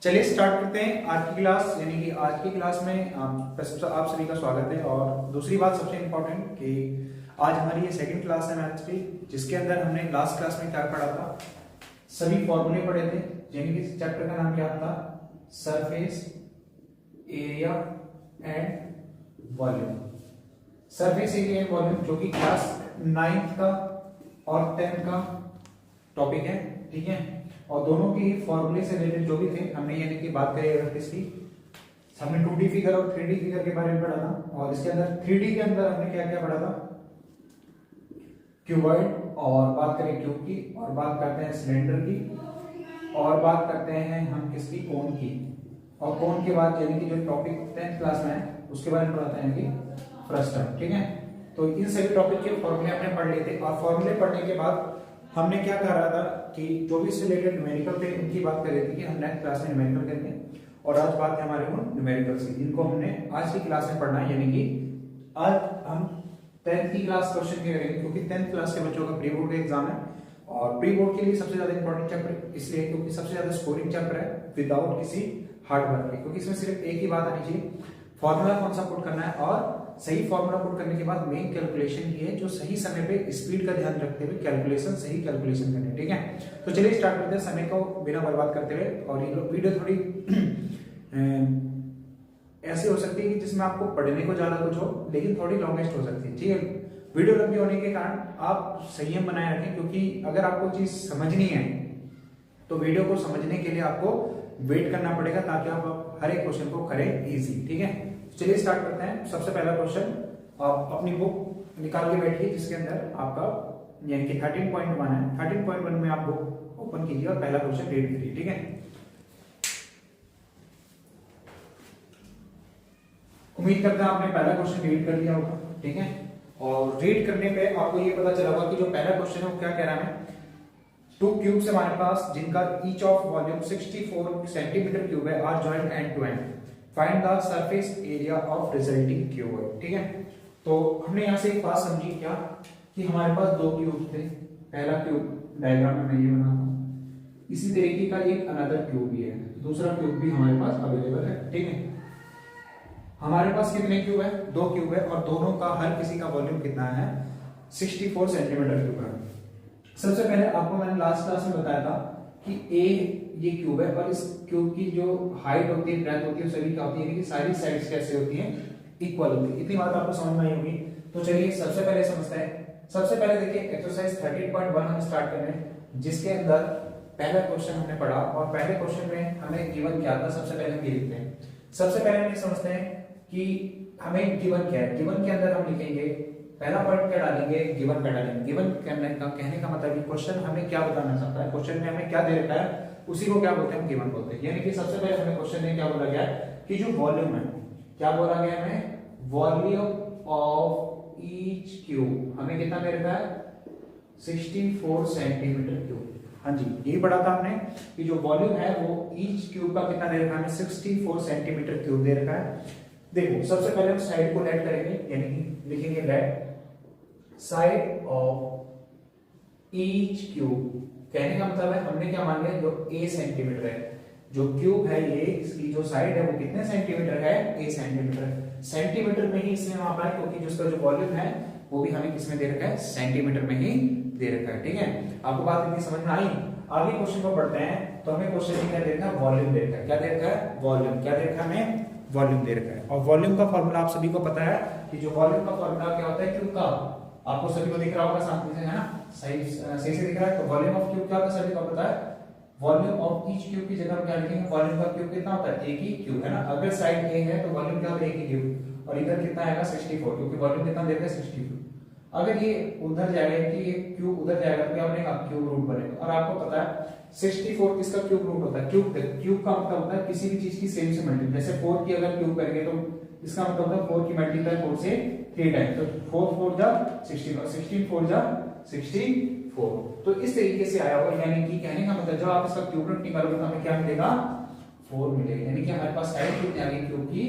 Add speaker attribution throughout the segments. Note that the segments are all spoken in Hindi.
Speaker 1: चलिए स्टार्ट करते हैं आज की क्लास। यानी कि आज की क्लास में आप सभी का स्वागत है। और दूसरी बात सबसे इम्पोर्टेंट कि आज हमारी ये सेकंड क्लास है मैथ्स की, जिसके अंदर हमने लास्ट क्लास में क्या पढ़ा था, सभी फॉर्मूले पढ़े थे। यानी कि चैप्टर का नाम क्या था, surface area and volume. Surface area and volume जो कि क्लास 9th का और 10th का टॉपिक है, ठीक है। और दोनों की फॉर्मूले से रिलेटेड जो भी थे हमने यानी कि बात करी अगर इसकी, हमने 2D फिगर और 3D फिगर के बारे में पढ़ा था। और इसके अंदर 3D के अंदर हमने क्या क्या पढ़ा था, क्यूबॉइड, और बात करें क्यूब की, और बात करते हैं सिलेंडर की, और बात करते हैं हम किसकी, कोन की। और कोन के बाद यानी कि जो टॉपिक 10th क्लास में है उसके बारे में पढ़ाते हैं कि फ्रस्टम, ठीक है। तो इन सभी टॉपिक के फॉर्मूले हमने पढ़ लिए थे। और फॉर्मूले पढ़ने के बाद हमने क्या करा था कि जो भी इससे रिलेटेड न्यूमेरिकल थे उनकी बात कर रही थी कि हम नेक्स्ट क्लास में न्यूमेरिकल करेंगे। और आज बात है हमारे को न्यूमेरिकल्स की, जिनको हमने आज की क्लास में पढ़ना है। यानी कि आज हम 10th की क्लास क्वेश्चन के करेंगे, क्योंकि 10th क्लास के बच्चों का प्री बोर्ड का एग्जाम है। और प्री बोर्ड के लिए सबसे ज्यादा इंपॉर्टेंट चैप्टर इसलिए क्योंकि सबसे ज्यादा स्कोरिंग चैप्टर है विदाउट किसी हार्ड वर्क के, क्योंकि इसमें सिर्फ एक ही बात आनी चाहिए, फॉर्मूला कौन सा पुट करना है, और सही फॉर्मूला पुट करने के बाद मेन कैलकुलेशन की है जो सही समय पे स्पीड का ध्यान रखते हुए कैलकुलेशन, सही कैलकुलेशन करनी है, ठीक है। तो चलिए स्टार्ट करते हैं समय को बिना बर्बाद करते हुए। और ये वीडियो थोड़ी ऐसी हो सकती है कि जिसमें आपको पढ़ने को ज्यादा कुछ हो, लेकिन थोड़ी लॉन्गेस्ट हो सकती है, ठीक है। वीडियो लंबी होने के कारण आप संयम बनाए रखें, क्योंकि अगर आपको चीज समझनी है तो वीडियो को समझने के लिए आपको वेट करना पड़ेगा, ताकि आप हर एक क्वेश्चन को करें इजी, ठीक है। चलिए स्टार्ट करते हैं। सबसे पहला क्वेश्चन, आप अपनी बुक निकाल के बैठिए जिसके अंदर आपका यानी कि 13.1 है। 13.1 में आप बुक ओपन कीजिए और पहला क्वेश्चन रीड कीजिए, ठीक है। उम्मीद करते हैं आपने पहला क्वेश्चन रीड कर लिया होगा, ठीक है। और रीड करने पे आपको ये पता चला होगा कि जो पहला क्वेश्चन है वो क्या कह रहा है, 2 क्यूब्स हमारे पास जिनका each of volume 64 centimetre cube है are joint end to end, find the surface area of resulting cube, ठीक है। तो हमने यहां से एक बात समझी क्या, कि हमारे पास 2 क्यूब थे। पहला क्यूब डायग्राम में मैं ये बनाता हूं, इसी तरीके का एक अनदर क्यूब भी है, दूसरा क्यूब भी हमारे पास अवेलेबल है, ठीक है। हमारे पास कितने क्यूब है, 2 क्यूब है, और दोनों का हर किसी का वॉल्यूम कितना है, 64 सेंटीमीटर क्यूब है। सबसे पहले आपको मैंने लास्ट क्लास में बताया था कि ए ये क्यूब है, और इस क्यूब की जो हाइट होती है, ब्रेथ होती है, सभी क्या होती है कि सारी साइड्स कैसे होती हैं, इक्वल होती है। इतनी बात आपको समझ में आई होगी। तो चलिए सबसे पहले समझते हैं। सबसे पहले देखिए एक्सरसाइज 13.1 हम स्टार्ट कर रहे हैं, जिसके अंदर पहला क्वेश्चन हमने पढ़ा। और पहले क्वेश्चन में हमें गिवन क्या था, सबसे पहले हम ये लिखते हैं। सबसे पहले हम ये समझते हैं कि हमें गिवन क्या है। गिवन के अंदर हम लिखेंगे, पहला पॉइंट क्या डालेंगे, गिवन पे डालेंगे। गिवन कहने का मतलब क्वेश्चन हमें क्या बताना चाहता है, क्वेश्चन में हमें क्या दे रखा है, उसी को क्या बोलते हैं, हम गिवन बोलते हैं। यानी कि सबसे पहले हमें क्वेश्चन में क्या बोला गया है कि जो वॉल्यूम है, क्या बोला गया है हमें, वॉल्यूम ऑफ ईच क्यूब हमें कितना दे रखा है, 64 सेंटीमीटर क्यूब। हाँ जी, यही पढ़ा था हमने कि जो वॉल्यूम है वो ईच क्यूब का कितना दे रखा है, 64 सेंटीमीटर क्यूब दे रखा है। देखो सबसे पहले हम साइड को लेट करेंगे, यानी कि लिखेंगे let side of each cube. कहने का मतलब है हमने क्या मान लिया, जो a सेंटीमीटर है, जो क्यूब है ये, इसकी जो साइड है वो कितने सेंटीमीटर है, a सेंटीमीटर है। सेंटीमीटर में ही इसमें वहां पर, क्योंकि जिसका जो वॉल्यूम है वो भी हमें किसमें दे रखा है, सेंटीमीटर में ही दे रखा है, ठीक है। आपको बात इतनी समझ में आई। आगे क्वेश्चन को पढ़ते हैं। तो हमें क्वेश्चन में क्या दे रखा है, वॉल्यूम दे रखा है। क्या दे रखा है, वॉल्यूम। क्या दे रखा है हमें, वॉल्यूम दे रखा है। और वॉल्यूम का फॉर्मूला आप सभी को पता है कि जो वॉल्यूम का फॉर्मूला क्या होता है, क्यूब का, आपको सभी को दिख रहा होगा सामने से, है ना, सही से दिख रहा है। तो वॉल्यूम ऑफ क्यूब क्या होता है, सभी को पता है। वॉल्यूम ऑफ ईच क्यूब की जगह हम क्या लिखेंगे, वॉल्यूम का क्यूब कितना होता है, एक ही क्यूब, है ना। अगर साइड ए है तो वॉल्यूम क्या होता है, एक ही क्यूब, और इधर कितना आएगा 64, क्योंकि वॉल्यूम कितना दे रखा है 64। अगर ये उधर जाएगा कि ये क्यूब उधर जाएगा तो क्या बनेगा, क्यूब रूट बनेगा। और आपको पता है 64 किसका क्यूब रूट होता है, क्यूब का मतलब होता है किसी भी चीज की सेम से मल्टीप्लाई। जैसे 4 की अगर क्यूब करेंगे तो इसका मतलब होता है 4 की मल्टीप्लाई 4 से 3 टाइम, तो 4 4 जा 16 और 16 4 जा 64। तो इस तरीके से आया हुआ, यानी कि कहने का मतलब जब आप इसका क्यूब रूट निकालोगे तो हमें क्या मिलेगा, 4 मिलेगा। यानी कि हमारे पास साइड कितनी आ गई क्यूब की,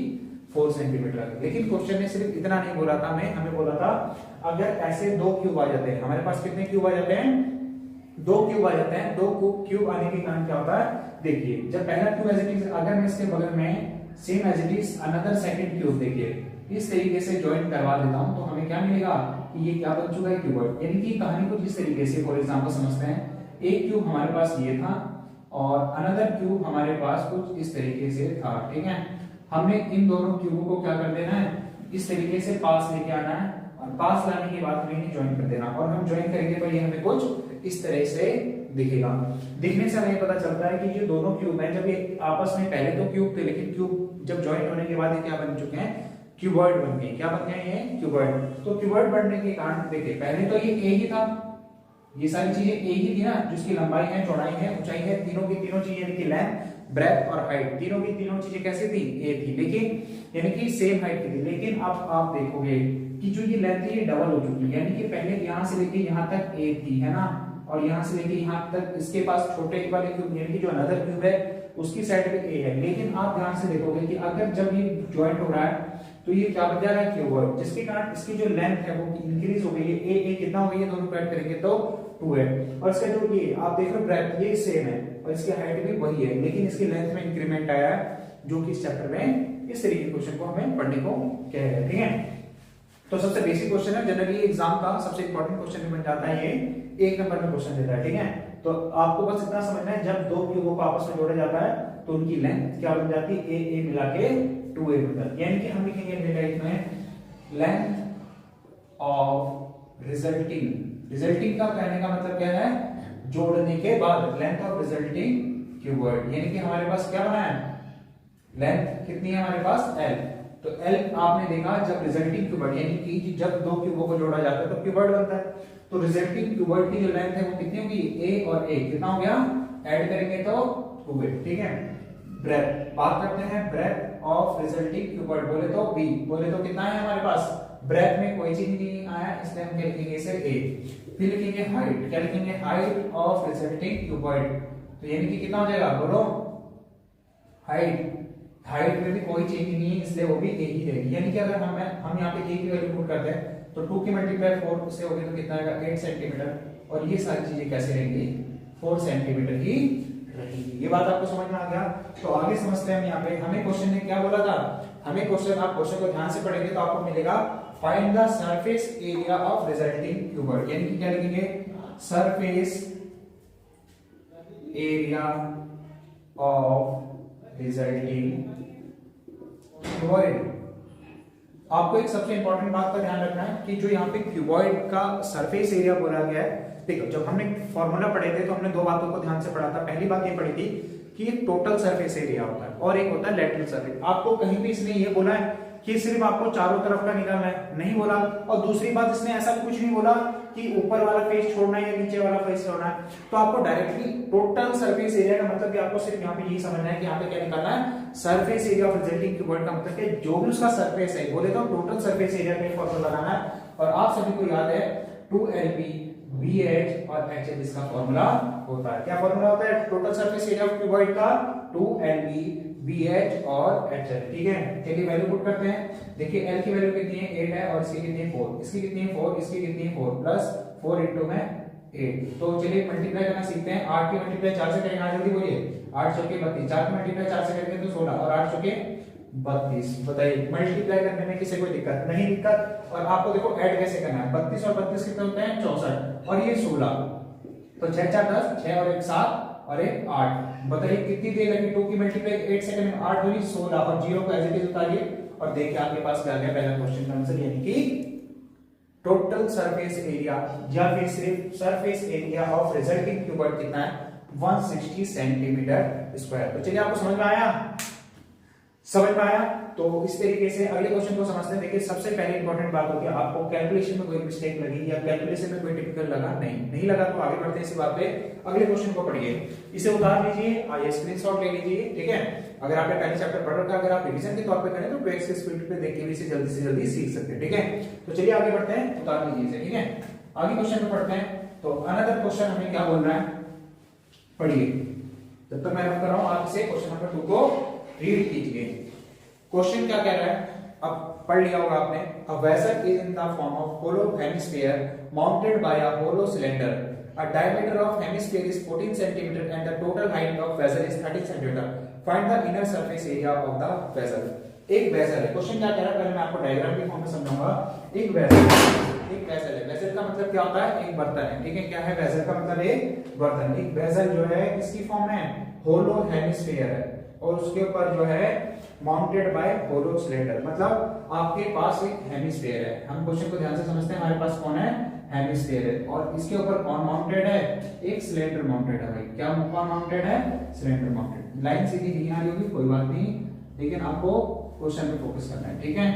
Speaker 1: 4 सेंटीमीटर आ गई। लेकिन क्वेश्चन ने सिर्फ इतना नहीं बोला था, हमें बोला था अगर ऐसे 2 क्यूब आ जाते हैं, हमारे पास कितने क्यूब आ जाते हैं, दो क्यूब आ जाते हैं। दो क्यूब आने के कारण क्या होता है, देखिए जब पहला क्यूब एज इट इज, अगर मैं इसके बगल में same as it is another second cube देखिए इस तरीके से ज्वाइन करवा देता हूं तो हमें क्या मिलेगा कि ये क्या बन चुका है, क्यूबॉइड। यानी कि कहानी को जिस तरीके से फॉर एग्जांपल समझते हैं, एक क्यूब हमारे पास ये था और अनदर क्यूब हमारे पास कुछ इस तरीके से था, ठीक है। हमने इन दोनों क्यूबों को क्या कर देना है, इस तरीके से पास लेके आना है और पास लाने के बाद हमें इन्हें ज्वाइन कर देना और हम ज्वाइन करेंगे तो ये हमें कुछ इस तरह से दिखेगा। दिखने से हमें पता चलता है कि जो दोनों क्यूब हैं जब ये आपस में पहले तो क्यूब थे लेकिन क्यूब जब ज्वाइन होने के बाद ये क्या बन चुके हैं, क्यूबॉइड बन गए। क्या बन गए ये, क्यूबॉइड। तो क्यूबॉइड बनने के कारण देखिए पहले तो ये ए ही था, ये सारी चीजें ए ही थी ना, जिसकी लंबाई है, चौड़ाई है, ऊंचाई है, तीनों की तीनों चीजें यानी कि लेंथ, ब्रेथ और हाइट, तीनों की तीनों चीजें कैसी थी, ए थी, लेकिन यानी कि सेम हाइट की थी। लेकिन अब आप देखोगे कि जो ये लेंथ है ये डबल हो चुकी है, यानी कि पहले यहां से लेके यहां तक ए थी, है ना, और यहां से लेके यहां तक इसके पास छोटे वाले क्यूब यानी कि जो अनदर क्यूब है उसकी साइड पे ए है। लेकिन आप ध्यान से देखोगे कि अगर जब ये ज्वाइंट हो रहा है तो ये क्या बन जा रहा है, क्यूबॉइड, जिसके कारण इसकी जो लेंथ है वो इंक्रीज हो गई है। ए कितना हो गई है, दोनों को ऐड करेंगे तो 2 है। और इसका जो ये आप देख रहे हो ब्रेथ ये सेम है और इसकी हाइट भी वही है, लेकिन इसकी लेंथ में इंक्रीमेंट आया है, जो कि इस चैप्टर में इस तरीके के क्वेश्चन को हमें पढ़ने को कह रहे हैं, ठीक है। तो सबसे बेसिक क्वेश्चन है, जनरली एग्जाम का सबसे इंपॉर्टेंट क्वेश्चन भी बन जाता है, ये 1 नंबर में क्वेश्चन देता है, ठीक है। तो आपको बस इतना समझना है, जब दो क्यूबों को आपस में जोड़ा जाता है तो उनकी लेंथ क्या बन जाती है, ए मिला के 2a बनता है। यानी कि हम लिखेंगे डायरेक्ट में लेंथ ऑफ रिजल्टिंग का कहने का मतलब क्या है, जोड़ने के बाद, लेंथ ऑफ रिजल्टिंग क्यूबॉइड। यानी कि हमारे पास क्या बना है, लेंथ कितनी है हमारे पास, l। तो l आपने देखा जब रिजल्टिंग क्यूबॉइड यानी कि जब दो क्यूबों को जोड़ा जाता है तो क्यूबॉइड बनता है। तो रिजल्टिंग क्यूबॉइड की जो लेंथ है वो कितनी होगी, a और a कितना हो गया, ऐड करेंगे तो 2a, ठीक है। ब्रेथ बात करते हैं, ब्रेथ ऑफ रिजल्टिंग क्यूबॉइड बोले तो b, बोले तो कितना है हमारे पास, ब्रेथ में कोई चीज नहीं आया इसलिए हम क्या लिखेंगे इसे a। फिर लिखेंगे हाइट, क्या लिखेंगे, हाइट ऑफ रिजल्टिंग क्यूबॉइड। तो यानी कि कितना हो जाएगा, बोलो, हाइट में भी कोई चेंज नहीं है इसलिए वो भी a ही रहेगी। यानी कि अगर हम यहाँ पे a की वैल्यू पुट करते हैं तो 2 की मल्टीप्लाई 4 से होगी तो कितना आएगा, 8 सेंटीमीटर, और ये सारी चीजें कैसे रहेंगी, 4 सेंटीमीटर ही रहेगी। ये बात आपको समझ में आ गया। तो आगे समझते हैं हम यहाँ पे, हमें क्वेश्चन ने क्या बोला था, हमें क्वेश्चन, आप क्वेश्चन को ध्यान से पढ़ेंगे तो आपको मिलेगा find the surface area of resulting cuboid. यानी कि क्या लिखेंगे, surface area of resulting cuboid. आपको एक सबसे इंपॉर्टेंट बात का ध्यान रखना है कि जो यहाँ पे क्यूबॉइड का सरफेस एरिया बोला गया है, देखो जब हमने फॉर्मूला पढ़े थे तो हमने दो बातों को ध्यान से पढ़ा था। पहली बात ये पढ़ी थी कि एक टोटल सरफेस एरिया होता है और एक होता है लेटरल सरफेस। आपको कहीं भी इसने ये बोला है कि सिर्फ आपको चारों तरफ का निकालना है, नहीं बोला। और दूसरी बात इसने ऐसा कुछ नहीं बोला कि ऊपर वाला फेस छोड़ना है या नीचे वाला फेस छोड़ना है। तो आपको डायरेक्टली टोटल सरफेस एरिया का मतलब कि आपको सिर्फ यहाँ पे यही समझना है कि यहाँ पे क्या निकालना है, surface area of resulting cuboid का मतलब कि जो भी उसका सरफेस है, बोले तो टोटल सरफेस एरिया का फॉर्मूला लगाना है। और आप सभी को याद है 2lb VH और HL इसका फॉर्मूला होता है। क्या फॉर्मूला होता है total surface area of cuboid का, 2lb VH और HL, ठीक है। चलिए वैल्यू पुट करते हैं। देखिए L की वैल्यू कितनी है, 8 है, और इसकी कितनी है 4, इसकी कितनी है 4, इसकी कितनी है 4, प्लस 4 इंटू में 8। तो चलिए मल्टीप्लाई करना सीखते हैं। 8 की मल्टीप्लाई 4 से करेंगे, जल्दी बोलिए, 8 चौके 32, 4 की मल्टीप्लाई 4 से करेंगे तो 16, और 8 चौके 32। बताइए मल्टीप्लाई करने में किसी कोई दिक्कत नहीं, दिक्कत। और आपको देखो ऐड कैसे करना है, 32 और 32 कितने होते हैं, 64, और ये 16। तो 6 4 10, 6 और 1 7 और 1 8। बताइए कितनी देर लगी, 2 की मल्टीप्लाई 8 सेकंड में 8 हुई 16, और 0 को एज इट इज उतारिए और देखिए आपके पास क्या गया पहला क्वेश्चन का आंसर, यानी कि टोटल सरफेस एरिया या फिर सिर्फ surface area of resulting cuboid कितना है, 160 सेंटीमीटर स्क्वायर। तो चलिए आपको समझ में आया, समझ में आया। तो इस तरीके से अगले क्वेश्चन को समझते हैं। देखिए सबसे पहले इंपॉर्टेंट बात होती है, आपको कैलकुलेशन में कोई मिस्टेक लगी या कैलकुलेशन में कोई टिपिकल लगा, नहीं लगा तो आगे बढ़ते हैं इसी बात पे। अगले क्वेश्चन को पढ़िए, इसे उतार लीजिए, आइए स्क्रीनशॉट ले लीजिए, ठीक है। अगर आपने पहले चैप्टर पढ़ रखा है, अगर आप रिवीजन के तौर पे करें तो 2x की स्पीड पे देख के भी इसे जल्दी से जल्दी सीख सकते हैं, ठीक है। तो चलिए आगे बढ़ते हैं, उतार लीजिए इसे, ठीक है। आगे क्वेश्चन में पढ़ते हैं। तो अनदर क्वेश्चन हमें क्या बोल रहा है, पढ़िए। जब तक मैं रख कर रहा हूं आप इसे क्वेश्चन नंबर 2 को रीड कीजिए। क्वेश्चन क्या कह रहा है, अब पढ़ लिया होगा आपने। A vessel is in the form of hollow hemisphere mounted by a hollow cylinder A diameter of hemisphere is 14 centimeter and the total height of vessel is 30 centimeter. Find the inner surface area of the vessel. एक वेसल है, क्वेश्चन क्या कह रहा है पहले मैं आपको डायग्राम के फॉर्म में समझाऊंगा। एक वेसल है, वेसल का मतलब क्या होता है, एक बर्तन है, ठीक है। क्या है वेसल का मतलब, एक बर्तन। एक वेसल जो है किसकी फॉर्म में है, होलो हेमिस्फीयर है और उसके ऊपर जो है माउंटेड बाय होलो सिलेंडर, मतलब आपके पास एक हेमिस्फीयर है। हम क्वेश्चन को ध्यान से समझते हैं, हमारे पास कौन है, हेमिस्फीयर है और इसके ऊपर कौन माउंटेड है, एक सिलेंडर माउंटेड है। भाई क्या कौन माउंटेड है, सिलेंडर माउंटेड। लाइन सीधी नहीं आ रही होगी कोई बात नहीं, लेकिन आपको क्वेश्चन पे फोकस करना है, ठीक है।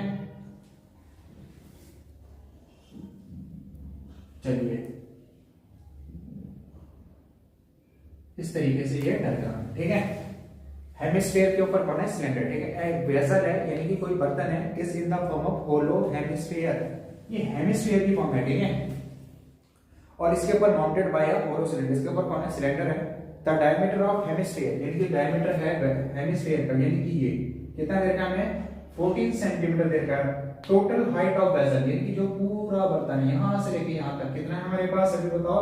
Speaker 1: चलिए इस तरीके से ये डायग्राम, ठीक है। हेमिस्फीयर के ऊपर कौन है, सिलेंडर, ठीक है। एक वेसल है यानी कि कोई बर्तन है, is in the form of hollow hemisphere, ये हेमिस्फीयर की फॉर्म है, ठीक है। और इसके ऊपर mounted by a hollow cylinder, इसके ऊपर कौन है, सिलेंडर है। द डायमीटर ऑफ हेमिस्फीयर यानी कि डायमीटर है हेमिस्फीयर का, यानी कि ये कितना देर का हमें 14 सेंटीमीटर देर का। टोटल हाइट ऑफ वेसल यानी कि जो पूरा बर्तन है यहां से लेके यहां तक कितना है हमारे पास, अभी बताओ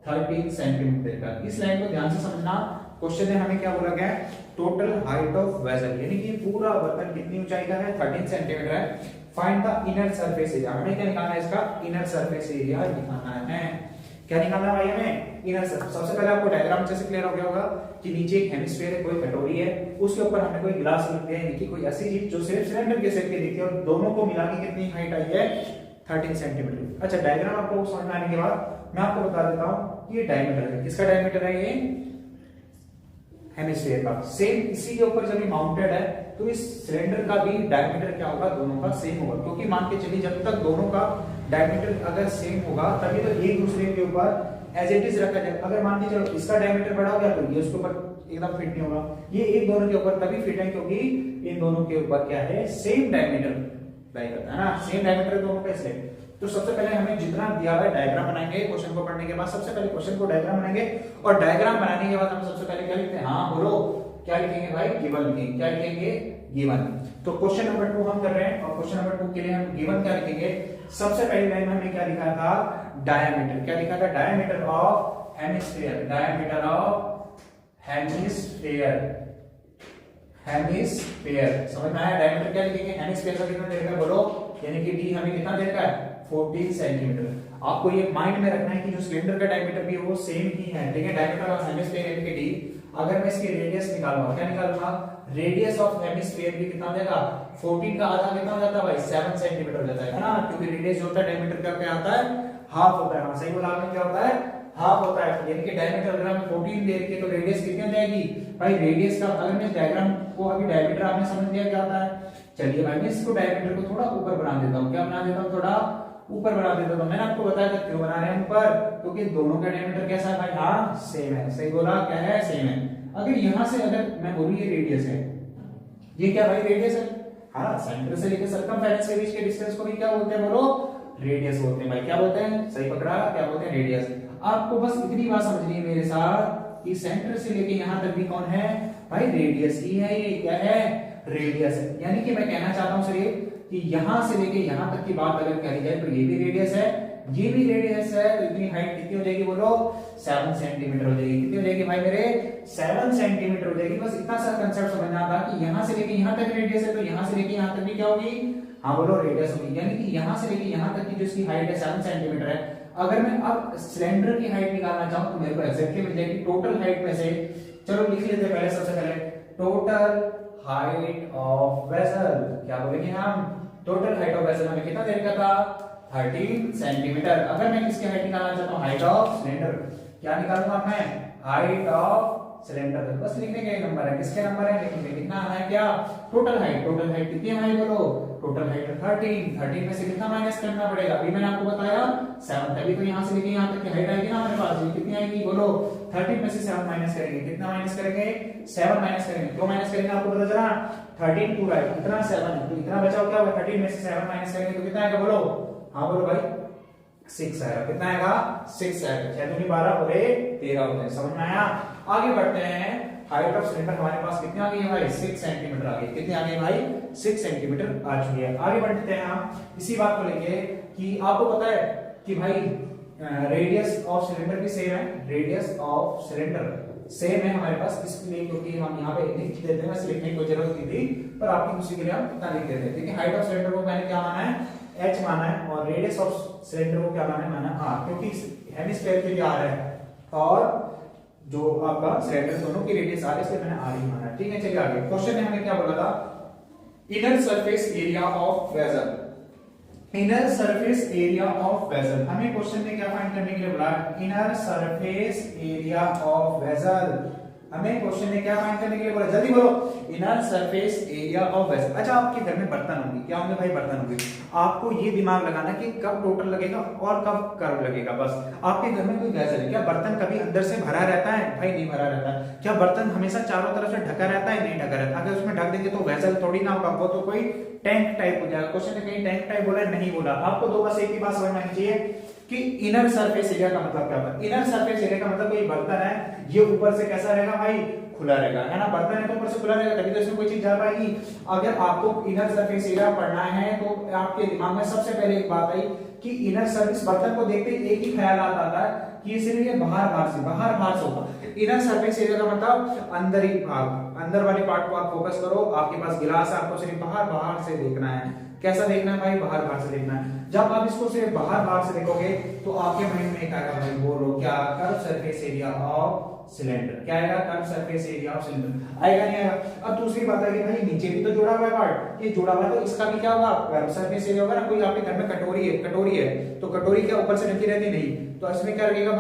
Speaker 1: 13 सेंटीमीटर का। इस लाइन को ध्यान से समझना, क्वेश्चन में हमें क्या बोला गया है, टोटल हाइट ऑफ वेसल यानी कि पूरा बर्तन कितनी ऊंचाई का है, 13 सेंटीमीटर है। Find the inner surface area, हमें क्या निकालना है, इसका इनर सरफेस एरिया निकालना है। क्या निकालना है भाई हमें, इनर सरफेस। सबसे पहले आपको डायग्राम से क्लियर हो गया होगा कि नीचे एक हेमिस्फीयर है, कोई कटोरी है, उसके ऊपर हमने कोई गिलास रख दिया है, कि कोई ऐसी चीज जो सिर्फ सिलेंडर के शेप की दिखती है और दोनों को मिला के कितनी हाइट आई है, 13 सेंटीमीटर। अच्छा डायग्राम आपको समझ में आने के बाद मैं आपको बता देता हूं कि ये डायमीटर है, किसका डायमीटर है, ये हेमिस्फीयर का। सेम इसी के ऊपर जब ये माउंटेड है तो इस सिलेंडर का भी डायमीटर क्या होगा, दोनों का सेम होगा, क्योंकि मान के चलिए जब तक दोनों का डायमीटर अगर सेम होगा तभी तो एक दूसरे के ऊपर एज इट इज रखा जाए। अगर मान के चलो इसका डायमीटर बड़ा हो गया तो ये उसके ऊपर एकदम फिट नहीं होगा, ये एक दोनों के ऊपर तभी फिट है क्योंकि इन दोनों के ऊपर क्या है, सेम डायमीटर लाई करता है ना, सेम डायमीटर दोनों का इसलिए। तो सबसे पहले हमें जितना दिया हुआ है डायग्राम बनाएंगे, क्वेश्चन को पढ़ने के बाद सबसे पहले क्वेश्चन को डायग्राम बनाएंगे और डायग्राम बनाने के बाद हम सबसे पहले क्या लिखते हैं, हाँ बोलो क्या लिखेंगे भाई, गिवन लिखेंगे। क्या लिखेंगे, गिवन। तो क्वेश्चन नंबर 2 हम कर रहे हैं और क्वेश्चन नंबर 2 के लिए हम गिवन क्या लिखेंगे, सबसे पहली लाइन में हमने क्या लिखा था, डायमीटर। क्या लिखा था, diameter of hemisphere, diameter of hemisphere, hemisphere समझ में आया। डायमीटर क्या लिखेंगे, हेमिस्फीयर का कितना देर का बोलो, यानी कि डी हमें कितना देर का है, 14 सेंटीमीटर। आपको ये माइंड में रखना है कि जो सिलेंडर का डायमीटर भी है वो सेम ही है, ठीक है। डायमीटर ऑफ हेमिस्फीयर यानी कि डी। अगर मैं इसकी रेडियस निकालूंगा, क्या निकालूंगा, रेडियस ऑफ हेमिस्फीयर भी कितना हो जाएगा, 14 का आधा कितना हो जाता है भाई, 7 सेंटीमीटर हो जाता है ना, क्योंकि रेडियस जो होता है डायमीटर का क्या आता है, हाफ होता है। सही बोला आपने, क्या होता है, हाफ होता है। यानी कि डायमीटर अगर हम 14 दे रखे तो रेडियस कितनी हो जाएगी भाई, रेडियस का अगर मैं डायग्राम को अभी डायमीटर आपने समझ लिया क्या होता है। चलिए भाई मैं इसको डायमीटर को थोड़ा ऊपर बना देता हूं, क्या बना देता हूं, थोड़ा ऊपर बना देता हूं। मैंने आपको बताया था क्यों बना रहे हैं ऊपर, क्योंकि दोनों का डायमीटर कैसा है भाई, हाँ सेम है। सही बोला, क्या है, सेम है। अगर यहां से अगर मैं बोलूं ये रेडियस है, ये क्या भाई रेडियस है, हाँ सेंटर से लेकर सर्कमफेरेंस के बीच के डिस्टेंस को भी क्या बोलते हैं, बोलो रेडियस बोलते हैं भाई। क्या बोलते हैं, सही पकड़ा, क्या बोलते हैं, रेडियस। आपको बस इतनी बात समझनी है मेरे साथ कि सेंटर से लेके यहां तक भी कौन है भाई, रेडियस ही है। ये क्या है, रेडियस है। यानी कि मैं कहना चाहता हूं सिर्फ कि यहां से लेके यहां तक की बात अगर करी जाए तो ये भी रेडियस है, ये भी रेडियस है। तो इतनी हाइट कितनी हो जाएगी बोलो, 7 सेंटीमीटर हो जाएगी। कितनी हो जाएगी भाई मेरे, 7 सेंटीमीटर हो जाएगी। बस इतना सा कंसेप्ट समझना था कि यहां से लेके यहां तक रेडियस है, तो यहां से लेके यहां तक भी क्या होगी, हाँ बोलो रेडियस होगी। यानी कि यहां से लेके यहां तक की जो इसकी हाइट है 7 सेंटीमीटर है। अगर मैं अब सिलेंडर की हाइट निकालना चाहूं तो मेरे को एग्जैक्टली मिल जाएगी टोटल हाइट में से। चलो लिख लेते हैं पहले, सबसे पहले टोटल हाइट ऑफ वेसल। क्या बोलेंगे हम, टोटल हाइट ऑफ वेसल हमें कितना देर का था, 13 सेंटीमीटर। अगर मैं किसकी हाइट निकालना चाहता हूं, हाइट ऑफ सिलेंडर, क्या निकालूंगा मैं, हाइट ऑफ सिलेंडर। बस लिखने का नंबर है, किसके नंबर है लिखेंगे, कितना है क्या, टोटल हाइट। टोटल हाइट कितनी है बोलो, टोटल हाइट 13 में से कितना माइनस करना पड़ेगा, अभी मैंने आपको बताया 7, तभी तो यहां से लेके यहां तक की हाइट आएगी ना हमारे पास। ये कितनी आएगी बोलो, 13 में से 7 माइनस करेंगे, कितना माइनस करेंगे, 7 माइनस करेंगे। क्यों माइनस करेंगे आपको पता चला, 13 पूरा है, इतना 7 है, तो इतना बचा क्या होगा, 13 में से 7 माइनस करेंगे तो कितना आएगा बोलो, हाँ बोलो भाई 6 आएगा। कितना आएगा, 6 आएगा। 6 दूनी 12 बोले 13 होते हैं। समझ में आया। आगे बढ़ते हैं, हाइट ऑफ सिलेंडर हमारे पास कितनी आ गई है भाई, 6 सेंटीमीटर आ गई। कितनी आ गई भाई, 6 सेंटीमीटर आ चुकी है। आगे बढ़ते हैं हम इसी बात को लेके कि आपको पता है कि भाई रेडियस ऑफ सिलेंडर भी सेम है, रेडियस ऑफ सिलेंडर सेम है हमारे पास, इसलिए क्योंकि हम यहाँ पे लिख देते हैं, वैसे लिखने की कोई जरूरत नहीं थी, पर आपकी खुशी के लिए हम इतना लिख देते हैं। देखिए हाइट ऑफ सिलेंडर को मैंने क्या माना है, h माना है, और रेडियस ऑफ सिलेंडर को क्या माना है, r, क्योंकि हेमिस्फीयर के लिए r है और जो आपका सिलेंडर दोनों की रेडियस r है, इसलिए मैंने r ही माना है। ठीक है, चलिए आगे। क्वेश्चन में हमें क्या बोला था, inner surface area of vessel, inner surface area of vessel, हमें क्वेश्चन में क्या फाइंड करने के लिए बोला है, inner surface area of vessel, हमें क्वेश्चन में क्या फाइंड करने के लिए बोला, जल्दी बोलो, inner surface area of vessel. अच्छा, आपके घर में बर्तन होंगे, क्या होंगे भाई, बर्तन होंगे, आपको ये दिमाग लगाना कि कब टोटल लगेगा और कब कर्व लगेगा। बस आपके घर में कोई वेसल है, क्या बर्तन कभी अंदर से भरा रहता है, भाई नहीं भरा रहता है। क्या बर्तन हमेशा चारों तरफ से ढका रहता है, नहीं ढका रहता। अगर उसमें ढक देंगे तो वेसल थोड़ी ना होगा, वो तो कोई टैंक टाइप हो जाएगा। क्वेश्चन में कहीं टैंक टाइप बोला नहीं बोला, आपको दो बस एक ही बात समझ में आनी चाहिए कि इनर सरफेस एरिया का मतलब क्या होता है। इनर सरफेस एरिया का मतलब कोई बर्तन है, ये ऊपर से कैसा रहेगा भाई, खुला रहेगा, है ना, बर्तन है तो ऊपर से खुला रहेगा, तभी तो इसमें कोई चीज जा पाएगी। अगर आपको इनर सरफेस एरिया पढ़ना है तो आपके दिमाग में सबसे पहले एक बात आई कि इनर सरफेस, बर्तन को देखते ही एक ही ख्याल आता है कि ये सिर्फ ये बाहर से होगा। इनर सरफेस एरिया का मतलब अंदर ही भाग, अंदर वाले पार्ट को आप फोकस करो। आपके पास गिलास है, आपको सिर्फ बाहर से देखना है। कैसा देखना है भाई, बाहर से देखना है। जब आप इसको सिर्फ बाहर से देखोगे तो आपके माइंड में एक आएगा भाई, बोलो क्या, curve surface area of cylinder, क्या आएगा, curve surface area of cylinder, आएगा नहीं आएगा। अब दूसरी बात है कि भाई नीचे भी तो जुड़ा हुआ है पार्ट, ये जुड़ा हुआ है तो इसका भी क्या होगा, कर्व सरफेस एरिया होगा ना। कोई आपके घर में कटोरी है तो कटोरी क्या ऊपर से ढकी रहती नहीं, तो इसमें क्या लगेगा,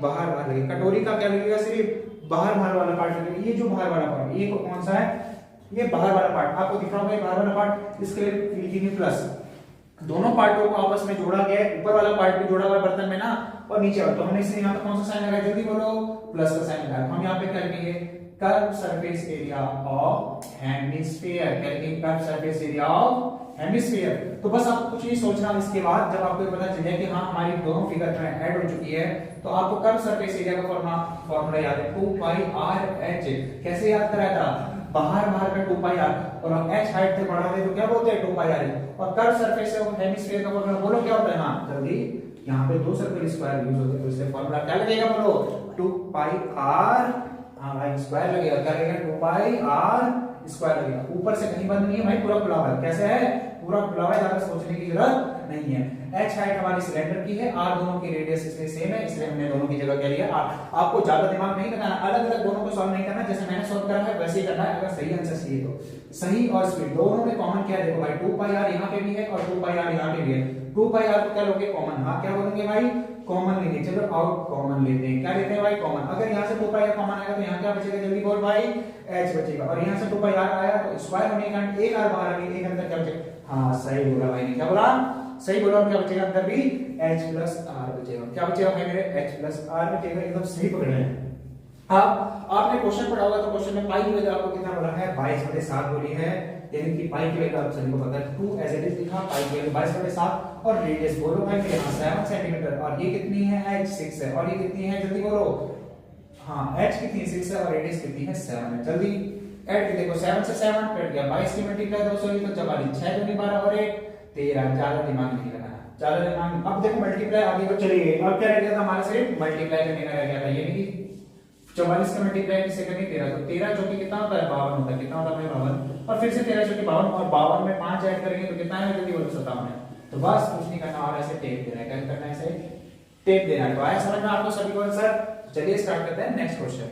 Speaker 1: बाहर लगेगा। कटोरी का क्या लगेगा, सिर्फ बाहर वाला पार्ट लगेगा। ये जो बाहर वाला पार्ट, ये कौन सा है, ये बाहर वाला पार्ट आपको दिख रहा होगा, बाहर वाला पार्ट, इसके लिए लिखेंगे प्लस। दोनों पार्टों को आपस में जोड़ा गया है, ऊपर वाला पार्ट भी जोड़ा हुआ है बर्तन में ना, और नीचे वाला, तो हमने इसलिए यहाँ पे कौन सा साइन लगाया, जल्दी बोलो, प्लस का साइन लगाया। हम यहाँ पे क्या लिखेंगे, curve surface area of hemisphere, क्या लिखेंगे, curve surface area of hemisphere. तो बस आपको कुछ नहीं सोचना, इसके बाद जब आपको पता चल जाए कि हाँ हमारी दोनों फिगर जो है ऐड हो चुकी है, तो आपको कर्व सरफेस एरिया का फॉर्मूला याद है, 2 पाई आर एच। कैसे याद कराया था, बाहर का 2 पाई आर, और h हाइट से बढ़ा दे तो क्या बोलते हैं, 2 पाई आर। और कर्व सरफेस है वो हेमिस्फीयर का फॉर्मूला बोलो क्या होता है, हाँ जल्दी, यहाँ पे 2 सर्कल स्क्वायर यूज होते हैं, तो इसलिए फॉर्मूला क्या लगेगा, बोलो 2 पाई आर, हाँ भाई स्क्वायर लगेगा, क्या लगेगा, 2 पाई आर स्क्वायर लगेगा। ऊपर से कहीं बंद नहीं है भाई, पूरा खुला हुआ है। कैसे है, पूरा खुला हुआ है, ज्यादा सोचने की जरूरत नहीं है। h हाइट हमारी सिलेंडर की है, r दोनों की रेडियस इसलिए सेम है, इसलिए हमने दोनों की जगह क्या लिया r। आपको ज्यादा दिमाग नहीं लगाना, अलग अलग दोनों को सॉल्व नहीं करना, जैसे मैंने सॉल्व करा है वैसे ही करना है। अगर सही आंसर चाहिए तो सही और स्पीड दोनों में कॉमन क्या है, देखो भाई 2 पाई r यहाँ पे भी है और 2 पाई r यहाँ पे भी है। 2 पाई r को क्या लोगे, कॉमन, हाँ क्या बोलेंगे भाई, कॉमन लेंगे। चलो आउट कॉमन लेते हैं, क्या लेते हैं भाई, कॉमन। अगर यहाँ से 2 पाई r कॉमन आएगा तो यहाँ क्या बचेगा, जल्दी बोल भाई, h बचेगा। और यहाँ से 2 पाई r आया तो स्क्वायर होने के कारण एक r बाहर आ गई, एक अंदर क्या बचेगा, हाँ सही बोला भाई ने, क्या बोला, सही बोला। और क्या बचेगा, अंदर भी h प्लस r बचेगा। क्या बचेगा भाई मेरे, h प्लस r बचेगा, एकदम सही पकड़े हैं। अब आपने क्वेश्चन पढ़ा होगा तो क्वेश्चन में पाई की वैल्यू आपको कितना बोला है, 22/7 बोली है, यानी कि पाई की वैल्यू आप सभी को पता है 2 एज इट इज लिखा, पाई की वैल्यू 22/7। और रेडियस बोलो भाई मेरे यहाँ 7 सेंटीमीटर, और ये कितनी है, h 6 है, और ये कितनी है, जल्दी बोलो, हाँ h कितनी है, 6 है, और रेडियस कितनी है, 7 है। जल्दी ऐड देखो, 7 से 7 कट गया, 22 की मल्टीप्लाई 200 तो 44, 6 दूनी 12 और 1 13। ज्यादा दिमाग नहीं लगाना, ज्यादा दिमाग। अब देखो मल्टीप्लाई आगे को चलिए, अब क्या रह गया था हमारा, सिर्फ मल्टीप्लाई करने का रह गया था, यानी कि 44 का मल्टीप्लाई किससे करेंगे, 13, तो 13 जो कि कितना होता है, 52 होता है। कितना होता है, 52, और फिर से 13 जो कि 52, और 52 में 5 ऐड करेंगे तो कितना है, जल्दी बोलो, 57 है। तो बस कुछ नहीं करना, और ऐसे टेप देना है, क्या करना है, ऐसे टेप देना है। तो आया समझ में आपको सभी को आंसर। चलिए स्टार्ट करते हैं नेक्स्ट क्वेश्चन।